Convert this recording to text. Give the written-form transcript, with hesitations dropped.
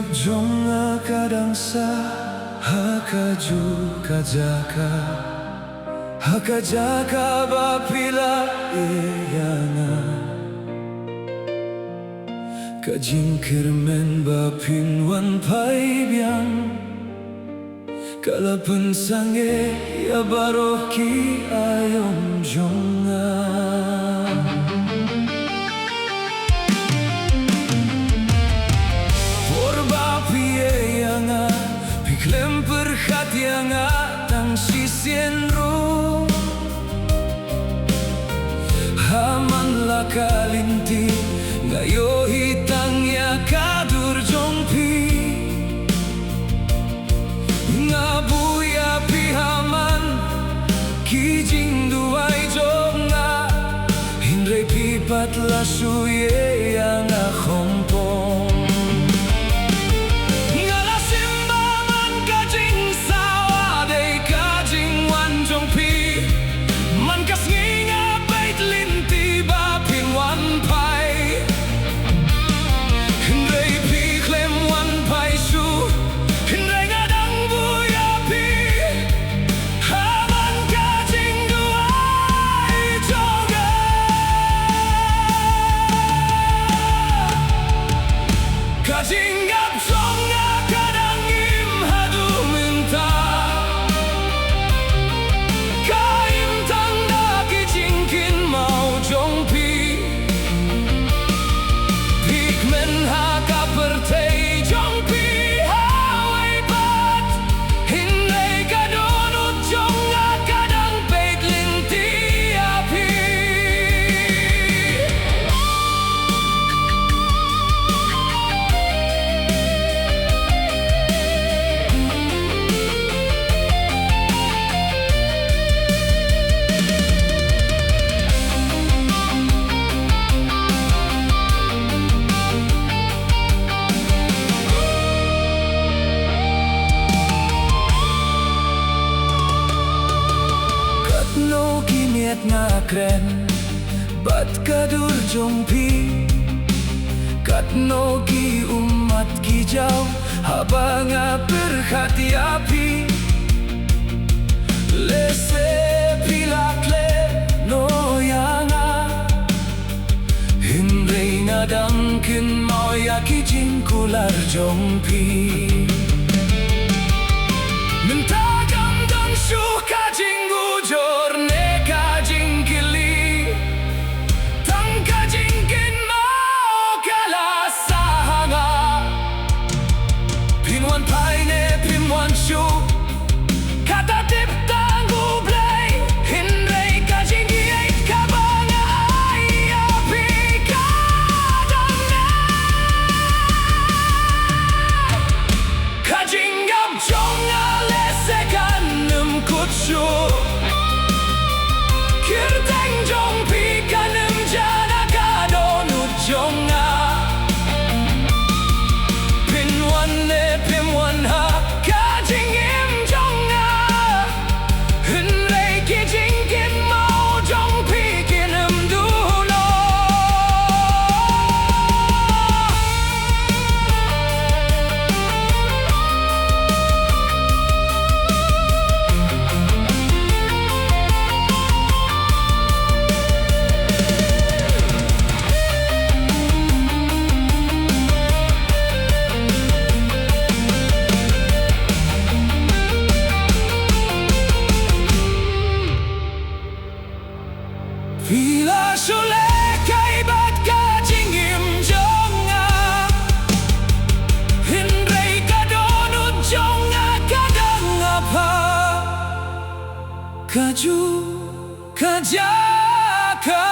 jonga kadangsa hakaju kajaka hakajaka bapila eyanga kajingkirmen bapinwan paibyang kalapan sange ya baroki ayom jonga Piklem perhatianga tang sisienru Haman la kalinti ngayo hitangnya kadur jongpi Ngabuya pihaman kijing duai jonga Hindre pipat la suye yang akompong Kajingap jonga kadang im hadu minta Kaim tanda kijingkin mau jongpi Pigmen haka pertei jongpi hawai bat Hindai kadonut jonga kadang peglinti api No kiniat nga kren Bat kadur jongpi Kat no ki umat kijau Haba nga perhati api Lese pilakle no yanga Hindre nga dangkin mau yaki jingkular jongpi Mentagam dan suka jinggu jorne kajing kili tang kajingkin mau kalah sahanga pinwan paine pinwan shu kata tip tanggu blay hindre kajing giait kabanga api kadangna kajing gap jonga lesekan kutsu Kirteng jongpi kanem jana kadonut jonga Pinwan ne pinwan ha kajing im jonga Henrei kijing kim mau jongpi kinem dulo Bila sule kaibat kajing im jonga Hindrei kadonut jonga kadang apa Kaju kajaka